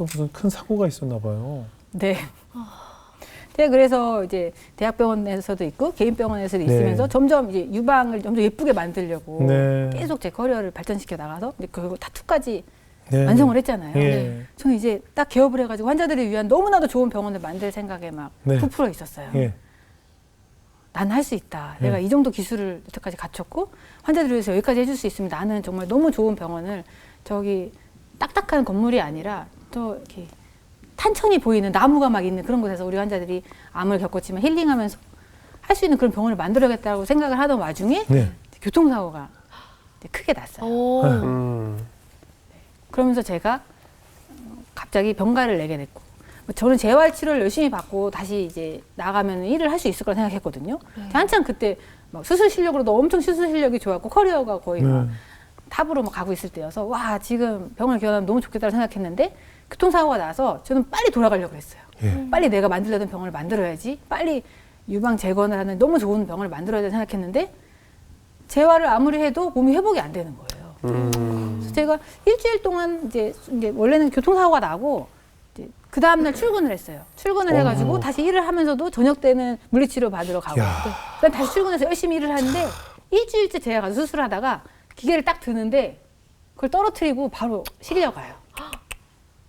또 무슨 큰 사고가 있었나 봐요. 네. 제가 그래서 이제 대학병원에서도 있고 개인 병원에서도 있으면서 점점 이제 유방을 점점 예쁘게 만들려고 계속 제 커리어를 발전시켜 나가서 이제 그리고 타투까지 완성을 했잖아요. 저는 이제 딱 개업을 해가지고 환자들을 위한 너무나도 좋은 병원을 만들 생각에 막 부풀어 있었어요. 난 할 수 있다. 내가 이 정도 기술을 여태까지 갖췄고 환자들을 위해서 여기까지 해줄 수 있으면 나는 정말 너무 좋은 병원을 저기 딱딱한 건물이 아니라 또 이렇게 탄천이 보이는 나무가 막 있는 그런 곳에서 우리 환자들이 암을 겪었지만 힐링하면서 할 수 있는 그런 병원을 만들어야겠다고 생각을 하던 와중에 교통사고가 크게 났어요. 그러면서 제가 갑자기 병가를 내게 됐고 저는 재활치료를 열심히 받고 다시 이제 나가면 일을 할 수 있을 거라 생각했거든요. 한참 그때 막 수술 실력으로도 엄청 수술 실력이 좋았고 커리어가 거의 막 탑으로 막 가고 있을 때여서 와 지금 병원을 기원하면 너무 좋겠다고 생각했는데 교통사고가 나서 저는 빨리 돌아가려고 했어요. 빨리 내가 만들려던 병원을 만들어야지. 빨리 유방 재건을 하는 너무 좋은 병원을 만들어야 돼 생각했는데 재활을 아무리 해도 몸이 회복이 안 되는 거예요. 그래서 제가 일주일 동안 이제 원래는 교통사고가 나고 이제 그 다음날 출근을 했어요. 출근을 해가지고 다시 일을 하면서도 저녁 때는 물리치료 받으러 가고 그다음 다시 출근해서 열심히 일을 하는데 일주일째 제가 가서 수술하다가 기계를 딱 드는데 그걸 떨어뜨리고 바로 실려 가요.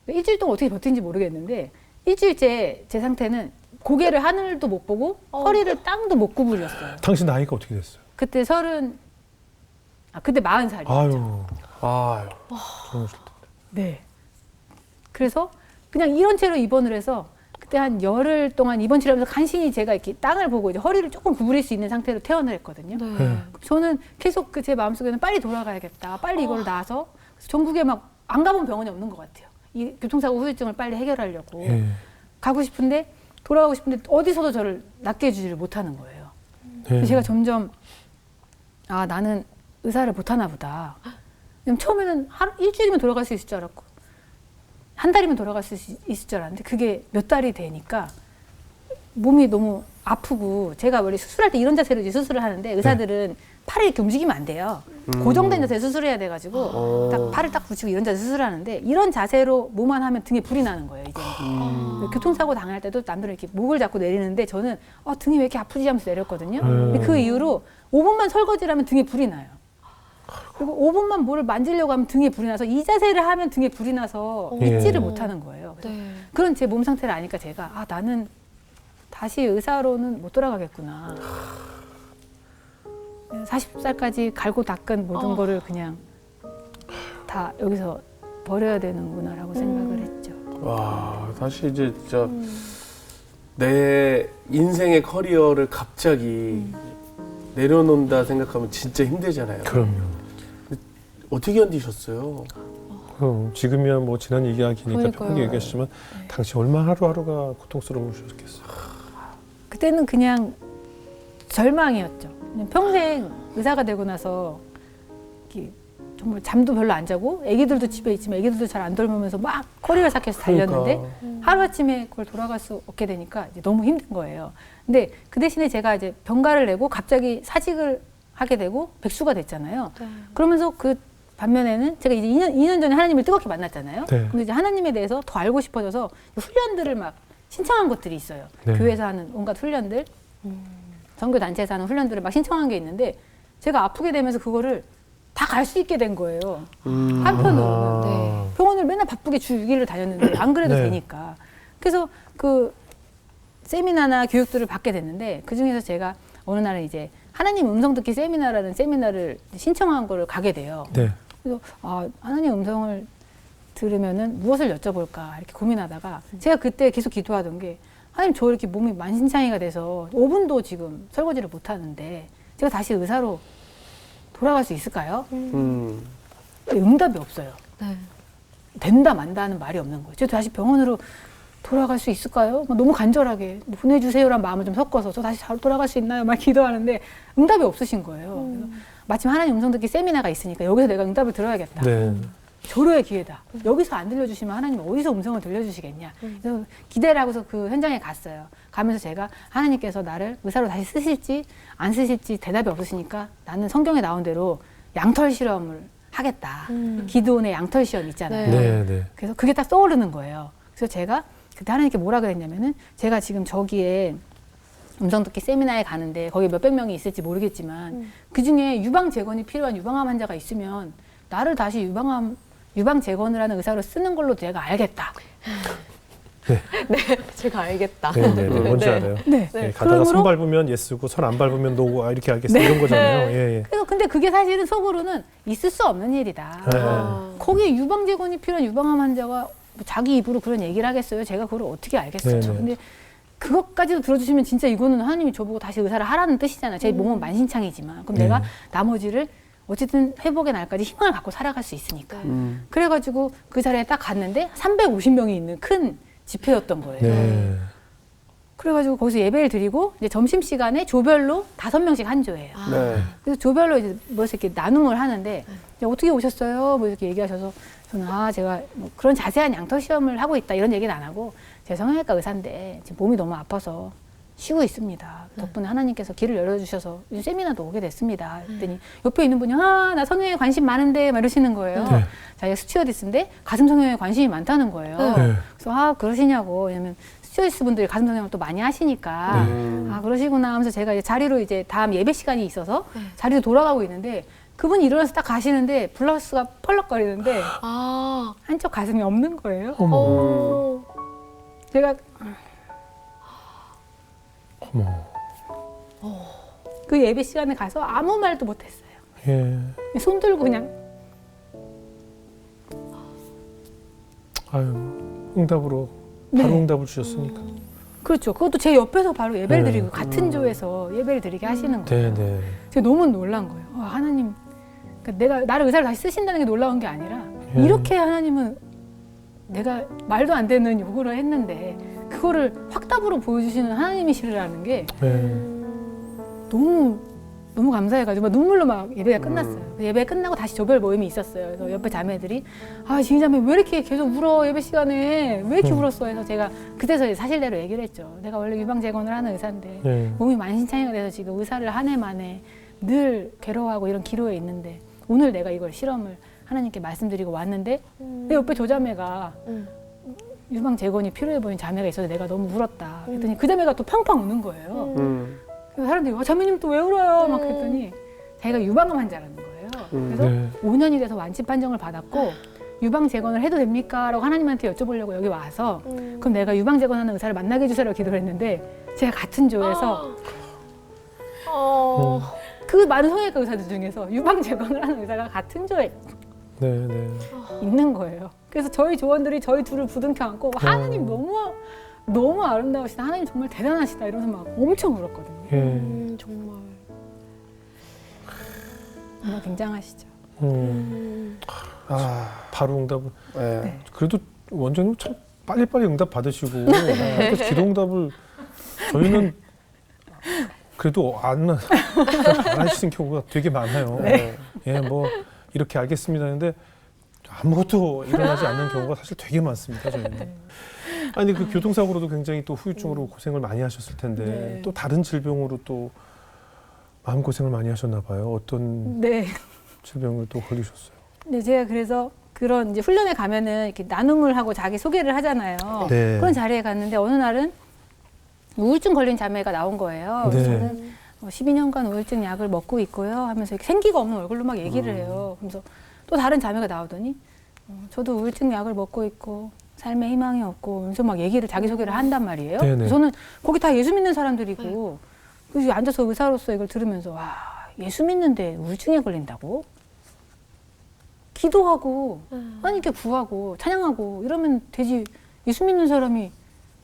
일주일 동안 어떻게 버틴지 모르겠는데 일주일째 제 상태는 고개를 하늘도 못 보고 허리를 땅도 못 구부렸어요. 당신 나이가 어떻게 됐어요? 그때 그때 40살이었죠. 아유. 네. 그래서 그냥 이런 채로 입원을 해서 그때 한 열흘 동안 입원 치료하면서 간신히 제가 이렇게 땅을 보고 이제 허리를 조금 구부릴 수 있는 상태로 퇴원을 했거든요. 저는 계속 제 마음속에는 빨리 돌아가야겠다. 빨리 이걸 나서 전국에 막 안 가본 병원이 없는 것 같아요. 이 교통사고 후유증을 빨리 해결하려고 가고 싶은데 돌아가고 싶은데 어디서도 저를 낫게 해주지를 못하는 거예요. 그래서 제가 점점 나는 의사를 못하나 보다. 처음에는 일주일이면 돌아갈 수 있을 줄 알았고 한 달이면 돌아갈 수 있을 줄 알았는데 그게 몇 달이 되니까 몸이 너무 아프고 제가 원래 수술할 때 이런 자세로 이제 수술을 하는데 의사들은 팔을 이렇게 움직이면 안 돼요. 고정된 자세 수술해야 돼가지고 딱 팔을 딱 붙이고 이런 자세 수술하는데 이런 자세로 뭐만 하면 등에 불이 나는 거예요. 이제는. 교통사고 당할 때도 남들은 이렇게 목을 잡고 내리는데 저는 등이 왜 이렇게 아프지 하면서 내렸거든요. 근데 그 이후로 5분만 설거지를 하면 등에 불이 나요. 그리고 5분만 뭐를 만지려고 하면 등에 불이 나서 이 자세를 하면 등에 불이 나서 잊지를 못하는 거예요. 그런 제 몸 상태를 아니까 제가 나는 다시 의사로는 못 돌아가겠구나. 40살까지 갈고 닦은 모든 거를 그냥 다 여기서 버려야 되는구나라고 생각을 했죠. 와, 사실 이제 진짜 내 인생의 커리어를 갑자기 내려놓는다 생각하면 진짜 힘들잖아요. 그럼요. 어떻게 견디셨어요? 지금이야 뭐 지난 이야기니까 편하게 얘기하시지만 당시 얼마나 하루하루가 고통스러우셨겠어요. 그때는 그냥 절망이었죠. 그냥 평생 의사가 되고 나서 정말 잠도 별로 안 자고 애기들도 집에 있지만 애기들도 잘 안 돌보면서 막 커리어 쌓여서 달렸는데 하루아침에 그걸 돌아갈 수 없게 되니까 이제 너무 힘든 거예요. 근데 그 대신에 제가 이제 병가를 내고 갑자기 사직을 하게 되고 백수가 됐잖아요. 그러면서 그 반면에는 제가 이제 2년 전에 하나님을 뜨겁게 만났잖아요. 근데 이제 하나님에 대해서 더 알고 싶어져서 훈련들을 막 신청한 것들이 있어요. 교회에서 하는 온갖 훈련들, 선교단체에서 하는 훈련들을 막 신청한 게 있는데 제가 아프게 되면서 그거를 다 갈 수 있게 된 거예요. 한편으로는. 병원을 맨날 바쁘게 주 6일을 다녔는데 안 그래도 되니까. 그래서 그 세미나나 교육들을 받게 됐는데 그중에서 제가 어느 날은 이제 하나님 음성 듣기 세미나라는 세미나를 신청한 거를 가게 돼요. 그래서 하나님 음성을 들으면은 무엇을 여쭤볼까 이렇게 고민하다가 제가 그때 계속 기도하던 게 하나님 저 이렇게 몸이 만신창이가 돼서 5분도 지금 설거지를 못 하는데 제가 다시 의사로 돌아갈 수 있을까요? 응답이 없어요. 된다 만다 하는 말이 없는 거예요. 제가 다시 병원으로 돌아갈 수 있을까요? 너무 간절하게 보내주세요란 마음을 좀 섞어서 저 다시 잘 돌아갈 수 있나요? 막 기도하는데 응답이 없으신 거예요. 그래서 마침 하나님 음성 듣기 세미나가 있으니까 여기서 내가 응답을 들어야겠다. 절호의 기회다. 여기서 안 들려주시면 하나님 어디서 음성을 들려주시겠냐. 그래서 기대를 하고서 그 현장에 갔어요. 가면서 제가 하나님께서 나를 의사로 다시 쓰실지 안 쓰실지 대답이 없으시니까 나는 성경에 나온 대로 양털 실험을 하겠다. 기도원의 양털 시험 있잖아요. 네, 네. 그래서 그게 딱 떠오르는 거예요. 그래서 제가 그때 하나님께 뭐라 그랬냐면은 제가 지금 저기에 음성 듣기 세미나에 가는데 거기 몇백 명이 있을지 모르겠지만 그 중에 유방 재건이 필요한 유방암 환자가 있으면 나를 다시 유방 재건을 하는 의사로 쓰는 걸로 내가 알겠다. 네. 네, 제가 알겠다. 네, 네, 네. 뭔지 알아요. 네. 네, 가다가 손 밟으면 예스고 손 안 밟으면 노고 이렇게 알겠어 이런 거잖아요. 예, 예. 그래서 근데 그게 사실은 속으로는 있을 수 없는 일이다. 네. 거기에 유방 재건이 필요한 유방암 환자가 뭐 자기 입으로 그런 얘기를 하겠어요? 제가 그걸 어떻게 알겠어요? 네, 네. 근데 그것까지도 들어주시면 진짜 이거는 하나님이 저보고 다시 의사를 하라는 뜻이잖아요. 제 몸은 만신창이지만. 그럼 네. 내가 나머지를 어쨌든 회복의 날까지 희망을 갖고 살아갈 수 있으니까. 그래가지고 그 자리에 딱 갔는데 350명이 있는 큰 집회였던 거예요. 네. 그래가지고 거기서 예배를 드리고 이제 점심시간에 조별로 5명씩 한 조예요. 네. 그래서 조별로 이제 뭐 이렇게 나눔을 하는데 야, 어떻게 오셨어요? 뭐 이렇게 얘기하셔서 저는 제가 뭐 그런 자세한 양털 시험을 하고 있다 이런 얘기는 안 하고 제 성형외과 의사인데 지금 몸이 너무 아파서 쉬고 있습니다. 덕분에 하나님께서 길을 열어주셔서 세미나도 오게 됐습니다. 그랬더니 옆에 있는 분이 나 성형에 관심 많은데 막 이러시는 거예요. 네. 자기가 스튜어디스인데 가슴 성형에 관심이 많다는 거예요. 네. 그래서 그러시냐고. 왜냐면 스튜어디스 분들이 가슴 성형을 또 많이 하시니까 그러시구나 하면서 제가 이제 자리로 이제 다음 예배 시간이 있어서 자리로 돌아가고 있는데 그분이 일어나서 딱 가시는데 블라우스가 펄럭거리는데 한쪽 가슴이 없는 거예요. 어머. 제가 어머. 그 예배 시간에 가서 아무 말도 못했어요. 예. 손 들고 그냥 아유, 응답으로 바로 응답을 주셨으니까. 그렇죠. 그것도 제 옆에서 바로 예배를 네. 드리고 같은 조에서 예배를 드리게 하시는 거예요. 네, 네. 제가 너무 놀란 거예요. 하나님, 그러니까 내가 나를 의사를 다시 쓰신다는 게 놀라운 게 아니라 예. 이렇게 하나님은 내가 말도 안 되는 요구를 했는데 그거를 확답으로 보여주시는 하나님이시라는 게 네. 너무 감사해가지고 막 눈물로 막 예배가 끝났어요. 예배 끝나고 다시 조별 모임이 있었어요. 그래서 옆에 자매들이 지휘자매 왜 이렇게 계속 울어 예배 시간에 왜 이렇게 울었어 해서 제가 그때서 이제 사실대로 얘기를 했죠. 내가 원래 유방 재건을 하는 의사인데 네. 몸이 만신창이가 돼서 지금 의사를 한 해 만에 늘 괴로워하고 이런 기로에 있는데 오늘 내가 이걸 실험을 하나님께 말씀드리고 왔는데 내 옆에 조자매가 유방 재건이 필요해 보이는 자매가 있어서 내가 너무 울었다. 그랬더니 그 자매가 또 팡팡 우는 거예요. 그래서 사람들이 자매님 또 왜 울어요? 막 그랬더니 자기가 유방암 환자라는 거예요. 그래서 네. 5년이 돼서 완치 판정을 받았고 유방 재건을 해도 됩니까? 라고 하나님한테 여쭤보려고 여기 와서 그럼 내가 유방 재건하는 의사를 만나게 해주세요 기도를 했는데 제가 같은 조에서 그 많은 성형외과 의사들 중에서 유방 재건을 하는 의사가 같은 조에 네, 네. 있는 거예요. 그래서 저희 조원들이 저희 둘을 부둥켜 안고 하나님 너무 아름다우시다. 하나님 정말 대단하시다. 이러면서 막 엄청 울었거든요. 예. 정말. 정말 굉장하시죠. 바로 응답을. 네. 그래도 원장님 참 빨리빨리 응답 받으시고 그래서 기도 응답을 저희는 그래도 안 하시는 경우가 되게 많아요. 네. 예, 뭐 이렇게 알겠습니다 했는데 아무것도 일어나지 않는 경우가 사실 되게 많습니다. 저희는. 아니 그 교통사고로도 굉장히 또 후유증으로 고생을 많이 하셨을 텐데 네. 또 다른 질병으로 또 마음 고생을 많이 하셨나 봐요. 어떤 네. 질병을 또 걸리셨어요? 네, 제가 그래서 그런 이제 훈련에 가면은 이렇게 나눔을 하고 자기 소개를 하잖아요. 네. 그런 자리에 갔는데 어느 날은 우울증 걸린 자매가 나온 거예요. 그래서 네. 저는 12년간 우울증 약을 먹고 있고요 하면서 이렇게 생기가 없는 얼굴로 막 얘기를 해요. 그러면서 또 다른 자매가 나오더니 저도 우울증 약을 먹고 있고 삶에 희망이 없고 그래서 막 얘기를 자기소개를 한단 말이에요. 네네. 저는 거기 다 예수 믿는 사람들이고 그래서 앉아서 의사로서 이걸 들으면서 와 예수 믿는데 우울증에 걸린다고? 기도하고 하나님께 구하고 찬양하고 이러면 되지 예수 믿는 사람이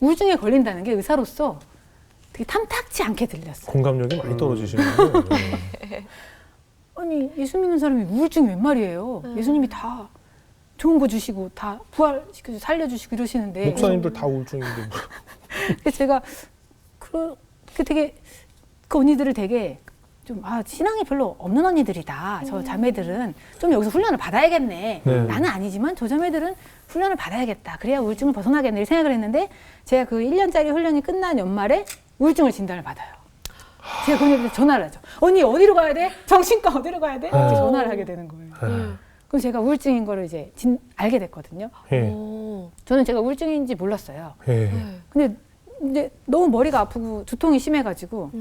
우울증에 걸린다는 게 의사로서 되게 탐탁치 않게 들렸어요. 공감력이 많이 떨어지시는군요. 아니 예수 믿는 사람이 우울증이 웬 말이에요. 예수님이 다 좋은 거 주시고 다 부활시켜주고 살려주시고 이러시는데 목사님들 다 우울증인데. 그래서 제가 그렇게 되게 그 언니들을 되게 좀 신앙이 별로 없는 언니들이다. 저 자매들은 좀 여기서 훈련을 받아야겠네. 네. 나는 아니지만 저 자매들은 훈련을 받아야겠다. 그래야 우울증을 벗어나겠네. 이렇게 생각을 했는데 제가 그 1년짜리 훈련이 끝난 연말에 우울증을 진단을 받아요. 제가 그 언니한테 전화를 하죠. 언니 어디로 가야 돼? 정신과 어디로 가야 돼? 이렇게 전화를 하게 되는 거예요. 그럼 제가 우울증인 거를 이제 알게 됐거든요. 예. 오. 저는 제가 우울증인지 몰랐어요. 예. 네. 근데 이제 너무 머리가 아프고 두통이 심해가지고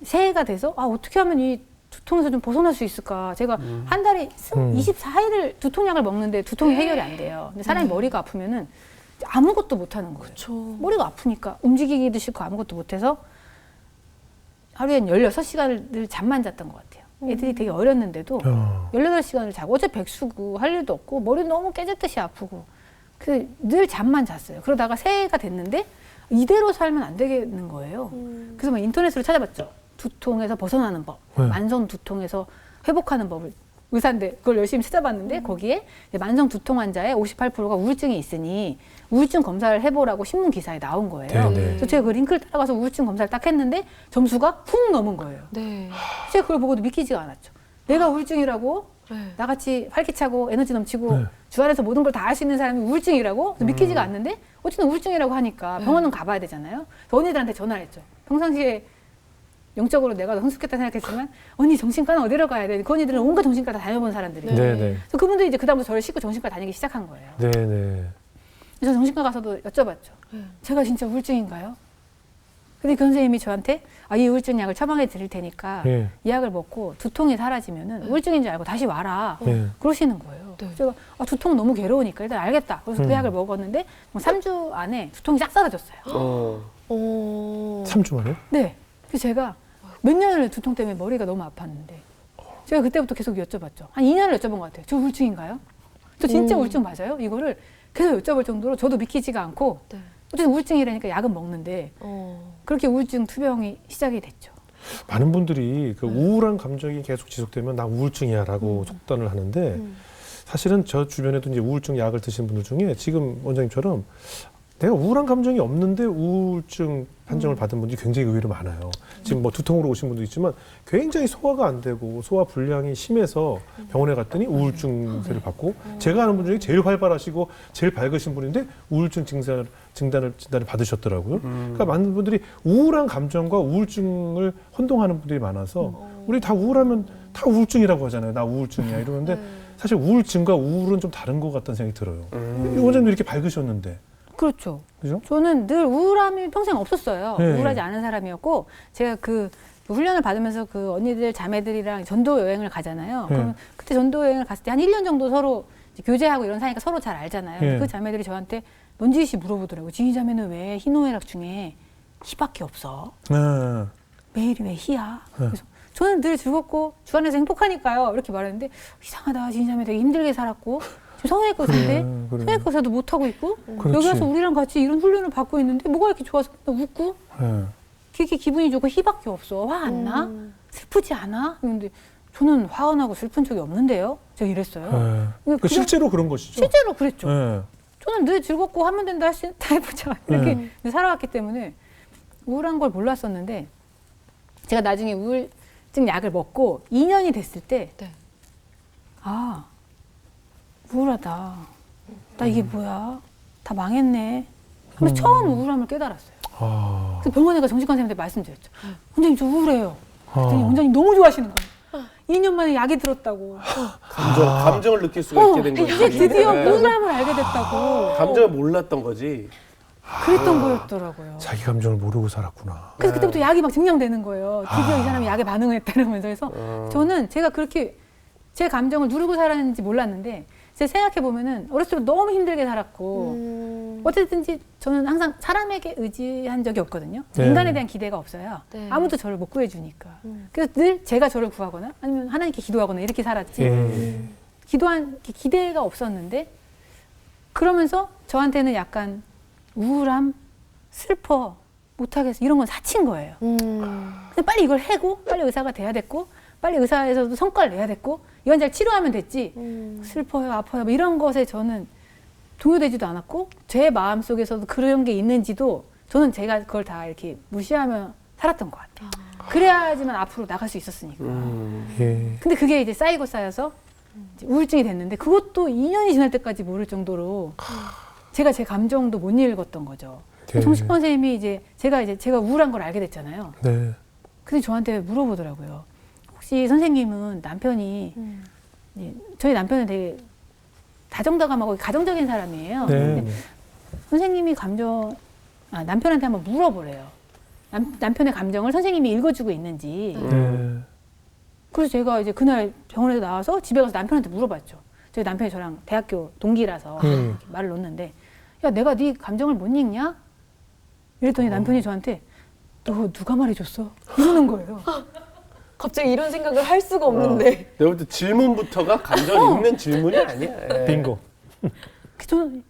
새해가 돼서 어떻게 하면 이 두통에서 좀 벗어날 수 있을까? 제가 한 달에 24일을 두통약을 먹는데 두통이 해결이 안 돼요. 근데 사람이 머리가 아프면은 아무것도 못 하는 거예요. 그쵸. 머리가 아프니까 움직이기도 싫고 아무것도 못 해서 하루에 16시간을 잠만 잤던 것 같아요. 애들이 되게 어렸는데도 18시간을 자고 어차피 백수고 할 일도 없고 머리 너무 깨졌듯이 아프고 늘 잠만 잤어요. 그러다가 새해가 됐는데 이대로 살면 안 되겠는 거예요. 그래서 막 인터넷으로 찾아봤죠. 두통에서 벗어나는 법, 만성 두통에서 회복하는 법을 의사인데 그걸 열심히 찾아봤는데 거기에 이제 만성 두통 환자의 58%가 우울증이 있으니 우울증 검사를 해보라고 신문 기사에 나온 거예요. 네네. 그래서 제가 그 링크를 따라가서 우울증 검사를 딱 했는데 점수가 훅 넘은 거예요. 네. 제가 그걸 보고도 믿기지가 않았죠. 내가 우울증이라고 네. 나같이 활기차고 에너지 넘치고 네. 주 안에서 모든 걸 다 할 수 있는 사람이 우울증이라고 그래서 믿기지가 않는데 어쨌든 우울증이라고 하니까 병원은 가봐야 되잖아요. 그래서 언니들한테 전화를 했죠. 평상시에 영적으로 내가 성숙했다 생각했지만 언니 정신과는 어디로 가야 돼? 그 언니들은 온갖 정신과 다 다녀본 사람들이에요. 네네. 그래서 그분들이 이제 그다음부터 저를 싣고 정신과 다니기 시작한 거예요. 네네. 그래서 정신과 가서도 여쭤봤죠. 제가 진짜 우울증인가요? 근데 그 선생님이 저한테 이 우울증 약을 처방해 드릴 테니까 예. 이 약을 먹고 두통이 사라지면은 우울증인 줄 알고 다시 와라. 예. 그러시는 거예요. 네. 제가 두통 너무 괴로우니까 일단 알겠다. 그래서 그 약을 먹었는데 3주 안에 두통이 싹 사라졌어요. 오. 3주 만에? 네. 그래서 제가 몇 년을 두통 때문에 머리가 너무 아팠는데 제가 그때부터 계속 여쭤봤죠. 한 2년을 여쭤본 것 같아요. 저 우울증인가요? 저 진짜 우울증 맞아요? 이거를 계속 여쭤볼 정도로 저도 믿기지가 않고 네. 어쨌든 우울증이라니까 약은 먹는데 그렇게 우울증 투병이 시작이 됐죠. 많은 분들이 그 우울한 감정이 계속 지속되면 나 우울증이야라고 속단을 하는데 사실은 저 주변에도 이제 우울증 약을 드시는 분들 중에 지금 원장님처럼 내가 우울한 감정이 없는데 우울증 판정을 받은 분들이 굉장히 의외로 많아요. 지금 뭐 두통으로 오신 분도 있지만 굉장히 소화가 안 되고 소화 불량이 심해서 병원에 갔더니 우울증세를 받고 제가 아는 분 중에 제일 활발하시고 제일 밝으신 분인데 우울증 진단을 받으셨더라고요. 그러니까 많은 분들이 우울한 감정과 우울증을 혼동하는 분들이 많아서 우리 다 우울하면 다 우울증이라고 하잖아요. 나 우울증이야 이러는데 사실 우울증과 우울은 좀 다른 것 같다는 생각이 들어요. 원장님도 이렇게 밝으셨는데. 그렇죠. 그죠? 저는 늘 우울함이 평생 없었어요. 네. 우울하지 않은 사람이었고 제가 그 훈련을 받으면서 그 언니들 자매들이랑 전도 여행을 가잖아요. 네. 그럼 그때 전도 여행을 갔을 때 한 1년 정도 서로 이제 교제하고 이런 사이니까 서로 잘 알잖아요. 네. 그 자매들이 저한테 넌지시 물어보더라고요. 지희 자매는 왜 희노애락 중에 희밖에 없어? 네. 매일이 왜 희야? 네. 그래서 저는 늘 즐겁고 주 안에서 행복하니까요. 이렇게 말했는데 이상하다. 지희 자매 되게 힘들게 살았고 지금 성형외과 의사인데 그래. 성형외과 의사도 못하고 있고 그렇지. 여기 와서 우리랑 같이 이런 훈련을 받고 있는데 뭐가 이렇게 좋아서 웃고 네. 그렇게 기분이 좋고 희밖에 없어. 화 안 나? 슬프지 않아? 근데 저는 화가 나고 슬픈 적이 없는데요. 제가 이랬어요. 네. 근데 그 실제로 그런 것이죠? 실제로 그랬죠. 네. 저는 늘 즐겁고 하면 된다 다 해보자 이렇게 살아왔기 때문에 우울한 걸 몰랐었는데 제가 나중에 우울증 약을 먹고 2년이 됐을 때 네. 우울하다. 나 이게 뭐야? 다 망했네. 하면서 처음 우울함을 깨달았어요. 그래서 병원에 가 정신과 선생님한테 말씀드렸죠. 원장님 저 우울해요. 그랬더니 원장님 너무 좋아하시는 거예요. 2년 만에 약이 들었다고. 감정을 느낄 수가 있게 된 거지. 이제 드디어 네. 우울함을 알게 됐다고. 감정을 몰랐던 거지. 그랬던 거였더라고요. 자기 감정을 모르고 살았구나. 그래서 그때부터 약이 막 증량되는 거예요. 드디어 이 사람이 약에 반응했다 이러면서. 그래서 저는 제가 그렇게 제 감정을 누르고 살았는지 몰랐는데 제가 생각해보면은 어렸을 때 너무 힘들게 살았고 어쨌든지 저는 항상 사람에게 의지한 적이 없거든요. 네. 인간에 대한 기대가 없어요. 네. 아무도 저를 못 구해주니까. 그래서 늘 제가 저를 구하거나 아니면 하나님께 기도하거나 이렇게 살았지. 기도한 기대가 없었는데 그러면서 저한테는 약간 우울함, 슬퍼, 못하겠어 이런 건 사친 거예요. 근데 빨리 이걸 해고 빨리 의사가 돼야 됐고 빨리 의사에서도 성과를 내야 됐고 이 환자를 치료하면 됐지 슬퍼요 아파요 뭐 이런 것에 저는 동요되지도 않았고 제 마음속에서도 그런 게 있는지도 저는 제가 그걸 다 이렇게 무시하며 살았던 것 같아요. 그래야지만 앞으로 나갈 수 있었으니까. 예. 근데 그게 이제 쌓이고 쌓여서 이제 우울증이 됐는데 그것도 2년이 지날 때까지 모를 정도로 제가 제 감정도 못 읽었던 거죠. 네. 정신과 선생님이 제가 우울한 걸 알게 됐잖아요. 네. 근데 저한테 물어보더라고요. 혹시 선생님은 남편이 저희 남편은 되게 다정다감하고 가정적인 사람이에요. 네. 근데 선생님이 남편한테 한번 물어보래요. 남편의 감정을 선생님이 읽어주고 있는지. 네. 그래서 제가 이제 그날 병원에서 나와서 집에 가서 남편한테 물어봤죠. 저희 남편이 저랑 대학교 동기라서 이렇게 말을 놓는데, 야, 내가 네 감정을 못 읽냐? 이랬더니 남편이 저한테, 너 누가 말해줬어? 이러는 거예요. 갑자기 이런 생각을 할 수가 없는데. 내가 볼 때 질문부터가 감정 읽는 질문이 아니야. 예. 빙고. 저는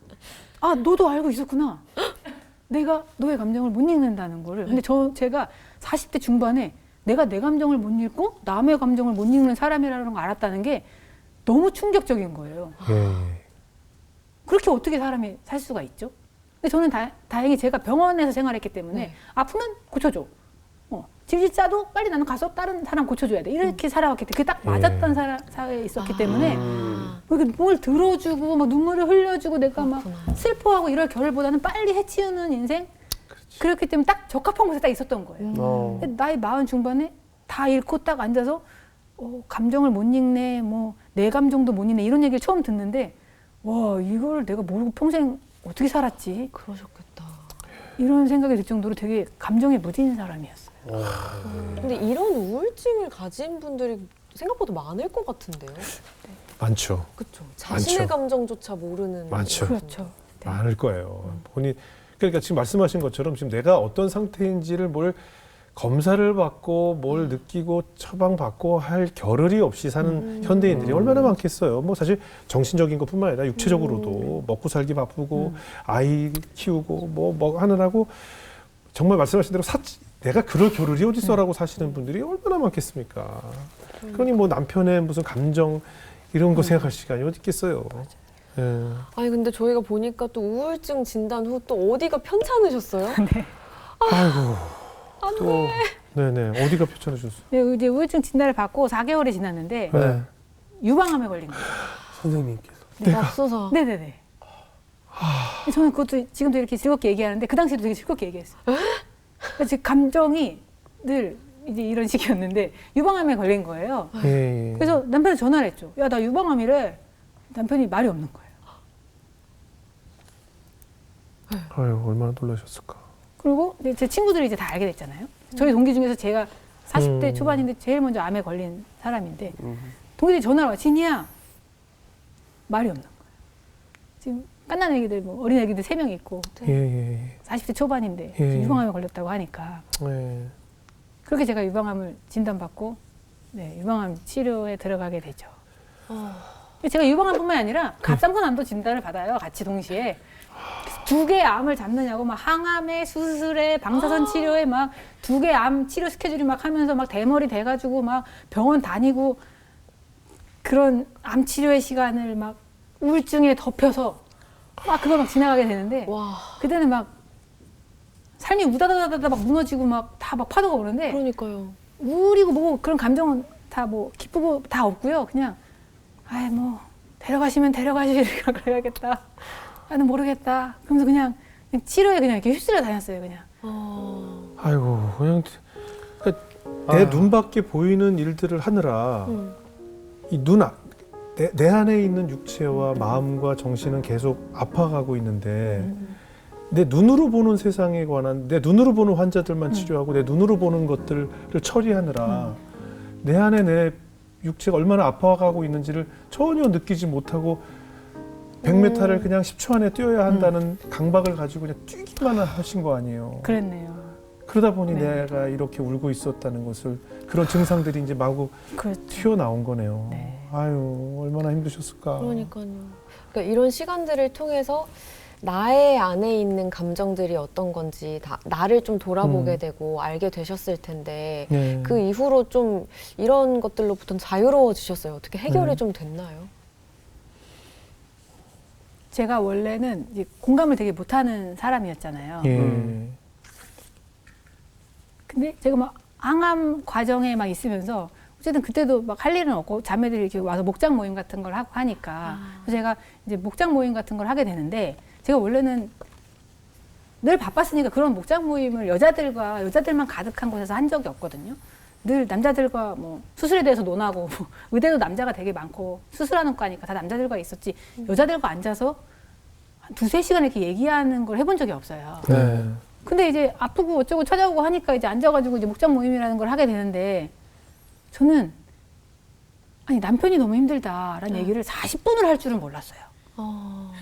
너도 알고 있었구나. 내가 너의 감정을 못 읽는다는 거를. 근데 제가 40대 중반에 내가 내 감정을 못 읽고 남의 감정을 못 읽는 사람이라는 걸 알았다는 게 너무 충격적인 거예요. 예. 그렇게 어떻게 사람이 살 수가 있죠? 근데 저는 다행히 제가 병원에서 생활했기 때문에 아프면 고쳐줘. 질질 짜도 빨리 나는 가서 다른 사람 고쳐줘야 돼. 이렇게 살아왔기 때문에 그게 딱 맞았던 사회에 있었기 때문에 뭘 들어주고 막 눈물을 흘려주고 내가 막 슬퍼하고 이럴 겨를보다는 빨리 해치우는 인생? 그렇기 때문에 딱 적합한 곳에 딱 있었던 거예요. 근데 나이 40 중반에 다 잃고 딱 앉아서 감정을 못 읽네, 내 감정도 못 읽네 이런 얘기를 처음 듣는데 와, 이걸 내가 모르고 평생 어떻게 살았지? 그러셨겠다. 이런 생각이 들 정도로 되게 감정에 무딘 사람이었어요. 근데 이런 우울증을 가진 분들이 생각보다 많을 것 같은데요. 많죠. 그렇죠. 자신의 많죠. 감정조차 모르는. 많죠. 그렇죠. 네. 많을 거예요. 그러니까 지금 말씀하신 것처럼 지금 내가 어떤 상태인지를 검사를 받고 뭘 느끼고 처방받고 할 겨를이 없이 사는 현대인들이 얼마나 많겠어요. 사실 정신적인 것뿐만 아니라 육체적으로도 먹고 살기 바쁘고 아이 키우고 뭐 하느라고 정말 말씀하신 대로 내가 그럴 겨를이 어디 있어라고 사시는 분들이 얼마나 많겠습니까. 그러니 남편의 무슨 감정 이런 거 생각할 시간이 어디 있겠어요. 예. 아니 근데 저희가 보니까 또 우울증 진단 후 또 어디가 편찮으셨어요? 네. 아이고. 또 네네 어디가 편찮으셨어요? 네, 이제 우울증 진단을 받고 4개월이 지났는데 네. 유방암에 걸린 거예요. 선생님께서. 맙소사. 네네네. 저는 그것도 지금도 이렇게 즐겁게 얘기하는데 그 당시에도 되게 즐겁게 얘기했어요. 제 감정이 늘 이제 이런 식이었는데 유방암에 걸린 거예요. 예. 그래서 남편한테 전화를 했죠. 야, 나 유방암이래. 남편이 말이 없는 거예요. 아유 얼마나 놀라셨을까. 그리고 이제 제 친구들이 이제 다 알게 됐잖아요. 저희 동기 중에서 제가 40대 초반인데 제일 먼저 암에 걸린 사람인데 동기들이 전화를 와. 진이야. 말이 없는 거예요. 지금 깐난 애기들 어린 애기들 3명 있고 예. 40대 초반인데 예. 유방암에 걸렸다고 하니까 예. 그렇게 제가 유방암을 진단받고 유방암 치료에 들어가게 되죠. 제가 유방암뿐만 아니라 갑상선암도 진단을 받아요. 같이 동시에. 2개의 암을 잡느냐고 막 항암에 수술에 방사선 치료에 막 2개 암 치료 스케줄이 막 하면서 막 대머리 돼가지고 막 병원 다니고 그런 암 치료의 시간을 막 우울증에 덮여서 막 그걸 막 지나가게 되는데 와. 그때는 막 삶이 우다다다다 막 무너지고 막 다 막 파도가 오는데 그러니까요. 우울이고 뭐고 그런 감정은 다 기쁘고 다 없고요. 그냥 데려가시면 데려가시리라 그래야겠다. 나는 모르겠다. 그러면서 그냥 치료에 그냥 이렇게 휩쓸려 다녔어요. 그냥. 아이고 그냥 내 눈밖에 보이는 일들을 하느라 이 내 안에 있는 육체와 마음과 정신은 계속 아파가고 있는데 내 눈으로 보는 세상에 관한 내 눈으로 보는 환자들만 치료하고 내 눈으로 보는 것들을 처리하느라 내 안에 내 육체가 얼마나 아파가고 있는지를 전혀 느끼지 못하고 100m를 그냥 10초 안에 뛰어야 한다는 강박을 가지고 그냥 뛰기만 하신 거 아니에요. 그랬네요. 그러다 보니 네. 내가 이렇게 울고 있었다는 것을 그런 증상들이 이제 마구 그렇죠. 튀어나온 거네요. 네. 아유 얼마나 힘드셨을까. 그러니까요. 그러니까 이런 시간들을 통해서 나의 안에 있는 감정들이 어떤 건지 나를 좀 돌아보게 되고 알게 되셨을 텐데 네. 그 이후로 좀 이런 것들로부터는 자유로워지셨어요. 어떻게 해결이 좀 됐나요? 제가 원래는 이제 공감을 되게 못하는 사람이었잖아요. 예. 근데 제가 막 항암 과정에 막 있으면서 어쨌든 그때도 막 할 일은 없고 자매들이 이렇게 와서 목장 모임 같은 걸 하고 하니까 그래서 제가 이제 목장 모임 같은 걸 하게 되는데 제가 원래는 늘 바빴으니까 그런 목장 모임을 여자들만 가득한 곳에서 한 적이 없거든요. 늘 남자들과 뭐 수술에 대해서 논하고 의대도 남자가 되게 많고 수술하는 과니까 다 남자들과 있었지 여자들과 앉아서 한 2-3시간 이렇게 얘기하는 걸 해본 적이 없어요. 네. 근데 이제 아프고 어쩌고 찾아오고 하니까 이제 앉아가지고 이제 목장 모임이라는 걸 하게 되는데 저는 아니 남편이 너무 힘들다라는 얘기를 40분을 할 줄은 몰랐어요.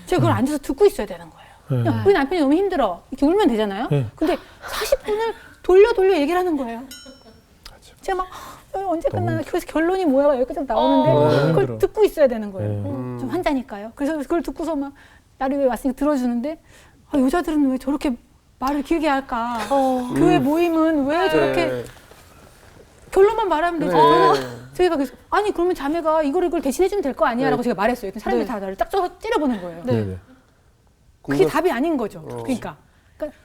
제가 그걸 앉아서 듣고 있어야 되는 거예요. 야, 우리 남편이 너무 힘들어. 이렇게 울면 되잖아요. 근데 40분을 돌려 얘기를 하는 거예요. 제가 막 언제 끝나나 그래서 결론이 뭐야가 여기까지 나오는데 그걸 힘들어. 듣고 있어야 되는 거예요. 좀 환자니까요. 그래서 그걸 듣고서 막 나를 왜 왔으니까 들어주는데 아, 여자들은 왜 저렇게 말을 길게 할까? 교회 모임은 왜 저렇게 결론만 말하면 되지? 저희가 그래서 아니 그러면 자매가 이걸 대신해주면 될 거 아니야? 라고 제가 말했어요. 사람들이 다 나를 딱 째려보는 거예요. 네. 그게 답이 아닌 거죠. 그러니까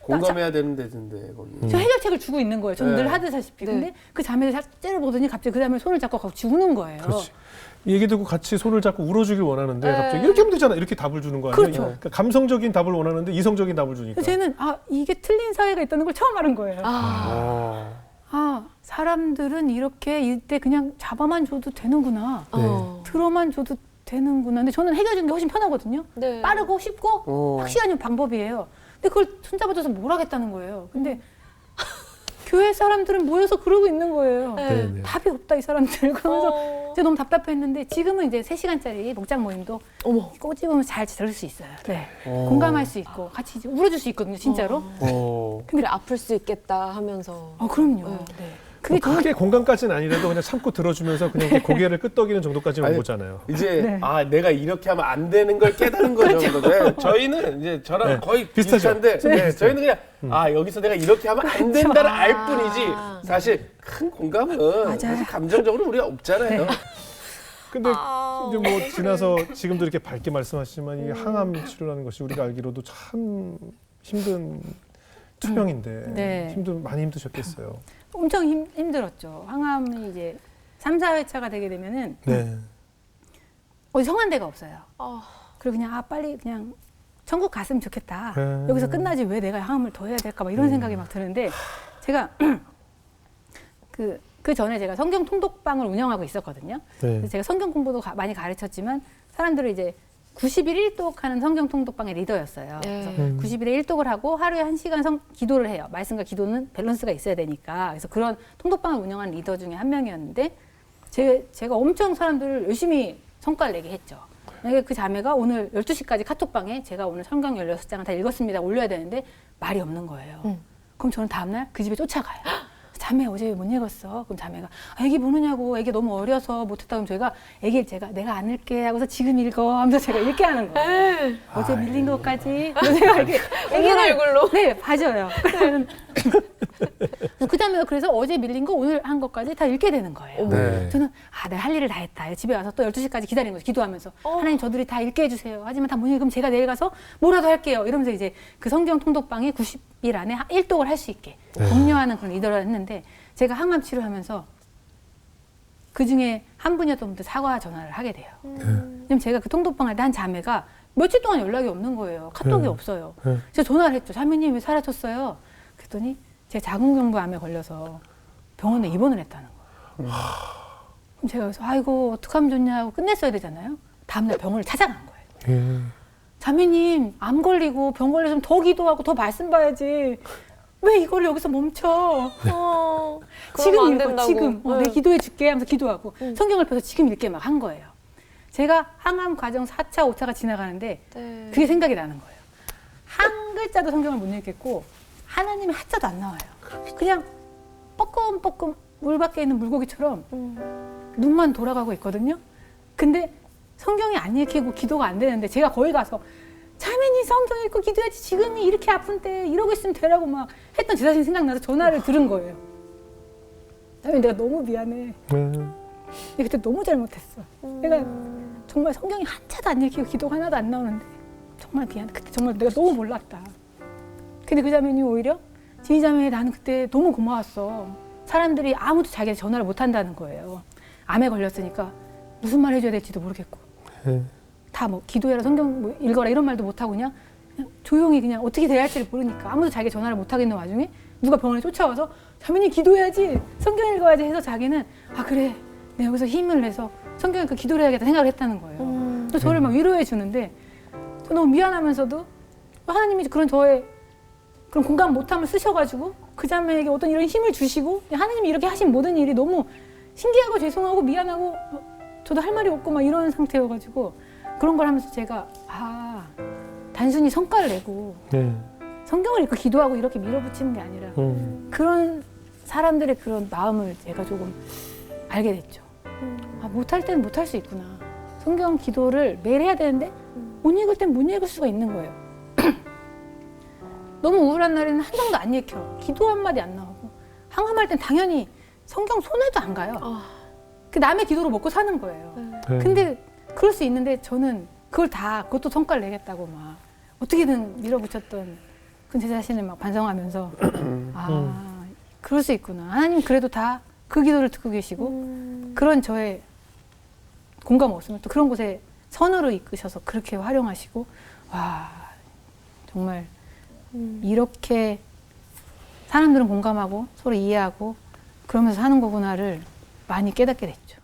공감해야 되는 데인데 거기. 저 해결책을 주고 있는 거예요. 저는 늘 하듯이. 근데 그 자매를 싹 째려보더니 갑자기 그 다음에 손을 잡고 가고 우는 거예요. 그렇지. 얘기 듣고 같이 손을 잡고 울어주길 원하는데 갑자기 이렇게 하면 되잖아. 이렇게 답을 주는 거 아니에요? 그렇죠. 그러니까 감성적인 답을 원하는데 이성적인 답을 주니까. 그래서 쟤는 이게 틀린 사회가 있다는 걸 처음 알은 거예요. 사람들은 이렇게 이때 그냥 잡아만 줘도 되는구나. 들어만 줘도 되는구나. 근데 저는 해결하는 게 훨씬 편하거든요. 네. 빠르고 쉽고 확실한 방법이에요. 근데 그걸 손잡아줘서 뭘 하겠다는 거예요. 근데 교회 사람들은 모여서 그러고 있는 거예요. 네. 답이 없다 이 사람들. 그러면서 제가 너무 답답했는데 지금은 이제 3시간짜리 목장 모임도 꼬집으면 잘 들을 수 있어요. 네. 공감할 수 있고 같이 이제 울어줄 수 있거든요. 진짜로. 그래 아플 수 있겠다 하면서. 그럼요. 네. 그게 뭐 크게 공감까지는 아니라도 그냥 참고 들어주면서 그냥 이렇게 고개를 끄덕이는 정도까지는 아니, 오잖아요. 이제 내가 이렇게 하면 안 되는 걸 깨달은 거죠. 네, 저희는 이제 저랑 거의 비슷하죠. 비슷한데 저희는 그냥 여기서 내가 이렇게 하면 안 된다를 알 뿐이지 사실 큰 공감은 사실 감정적으로 우리가 없잖아요. 근데 이제 뭐 지나서 지금도 이렇게 밝게 말씀하시지만 이 항암 치료라는 것이 우리가 알기로도 참 힘든 투병인데 많이 힘드셨겠어요. 엄청 힘들었죠. 항암이 이제 3-4회차가 되게 되면은 어디 성한 데가 없어요. 그리고 그냥 빨리 그냥 천국 갔으면 좋겠다. 여기서 끝나지 왜 내가 항암을 더 해야 될까 막 이런 생각이 막 드는데 제가 그 전에 제가 성경 통독방을 운영하고 있었거든요. 그래서 제가 성경 공부도 많이 가르쳤지만 사람들을 이제 90일 1독하는 성경 통독방의 리더였어요. 그래서 90일에 1독을 하고 하루에 1시간 기도를 해요. 말씀과 기도는 밸런스가 있어야 되니까. 그래서 그런 통독방을 운영하는 리더 중에 한 명이었는데 제가 엄청 사람들을 열심히 성과를 내게 했죠. 만약에 그 자매가 오늘 12시까지 카톡방에 제가 오늘 성경 16장을 다 읽었습니다 올려야 되는데 말이 없는 거예요. 그럼 저는 다음날 그 집에 쫓아가요. 자매 어제 왜 못 읽었어? 그럼 자매가 애기 보느냐고 애기 너무 어려서 못했다. 그럼 저희가 내가 안 읽게 하고서 지금 읽어 하면서 제가 읽게 하는 거예요. 어제 밀린 것까지 제가 이렇게 애기 얼굴로 봐줘요. 그 다음에 그래서 어제 밀린 거 오늘 한 것까지 다 읽게 되는 거예요. 저는 내가 할 일을 다 했다. 집에 와서 또 12시까지 기다리는 거죠. 기도하면서 하나님 저들이 다 읽게 해주세요. 하지만 다 못 읽으면 제가 내일 가서 뭐라도 할게요. 이러면서 이제 그 성경 통독방에 90일 안에 1독을 할 수 있게 격려하는 그런 리더를 했는데 제가 항암 치료하면서 그 중에 한 분이었던 분한테 사과 전화를 하게 돼요. 왜냐면 제가 그 통독방 할 때 한 자매가 며칠 동안 연락이 없는 거예요. 카톡이 없어요. 제가 전화를 했죠. 자매님 왜 사라졌어요? 그랬더니 제가 자궁경부암에 걸려서 병원에 입원을 했다는 거예요. 그럼 제가 그래서 아이고 어떡하면 좋냐고 끝냈어야 되잖아요. 다음날 병원을 찾아간 거예요. 자매님 암 걸리고 병 걸려서 더 기도하고 더 말씀 봐야지. 왜 이걸 여기서 멈춰? 지금 읽어, 지금. 내가 기도해 줄게 하면서 기도하고 성경을 펴서 지금 읽게 막 한 거예요. 제가 항암 과정 4차, 5차가 지나가는데 그게 생각이 나는 거예요. 한 글자도 성경을 못 읽겠고 하나님의 하자도 안 나와요. 그냥 뻐끔뻐끔 물 밖에 있는 물고기처럼 눈만 돌아가고 있거든요. 근데 성경이 안 읽히고 기도가 안 되는데 제가 거기 가서 자매님 성경 읽고 기도해야지 지금이 이렇게 아픈데 이러고 있으면 되라고 막 했던 제 자신이 생각나서 전화를 들은 거예요. 자매 내가 너무 미안해. 내가 그때 너무 잘못했어. 내가 정말 성경이 한자도 안 읽히고 기도가 하나도 안 나오는데 정말 미안해. 그때 정말 내가 너무 몰랐다. 근데 그 자매님 오히려 지희 자매 나는 그때 너무 고마웠어. 사람들이 아무도 자기한테 전화를 못 한다는 거예요. 암에 걸렸으니까 무슨 말 해줘야 될지도 모르겠고 다 뭐 기도해라 성경 뭐 읽어라 이런 말도 못 하고 그냥 조용히 그냥 어떻게 돼야 할지를 모르니까 아무도 자기 전화를 못 하겠는 와중에 누가 병원에 쫓아와서 자매님 기도해야지, 성경 읽어야지 해서 자기는 아 그래 내가 여기서 힘을 내서 성경에 그 기도를 해야겠다 생각을 했다는 거예요. 또 저를 막 위로해 주는데 저 너무 미안하면서도 하나님이 그런 저의 그런 공감 못함을 쓰셔가지고 그 자매에게 어떤 이런 힘을 주시고 하나님이 이렇게 하신 모든 일이 너무 신기하고 죄송하고 미안하고 저도 할 말이 없고 막 이런 상태여가지고 그런 걸 하면서 제가 아 단순히 성과를 내고 네. 성경을 읽고 기도하고 이렇게 밀어붙이는 게 아니라 그런 사람들의 그런 마음을 제가 조금 알게 됐죠. 아, 못할 때는 못할 수 있구나. 성경 기도를 매일 해야 되는데 못 읽을 땐 못 읽을 수가 있는 거예요. 너무 우울한 날에는 한 장도 안 읽혀. 기도 한마디 안 나오고 항암할 땐 당연히 성경 손에도 안 가요. 그 남의 기도로 먹고 사는 거예요. 네. 근데 그럴 수 있는데 저는 그것도 성과를 내겠다고 막 어떻게든 밀어붙였던 그 제 자신을 막 반성하면서 아 그럴 수 있구나. 하나님 그래도 다 그 기도를 듣고 계시고 그런 저의 공감 없으면 또 그런 곳에 선으로 이끄셔서 그렇게 활용하시고 와 정말 이렇게 사람들은 공감하고 서로 이해하고 그러면서 사는 거구나를 많이 깨닫게 됐죠.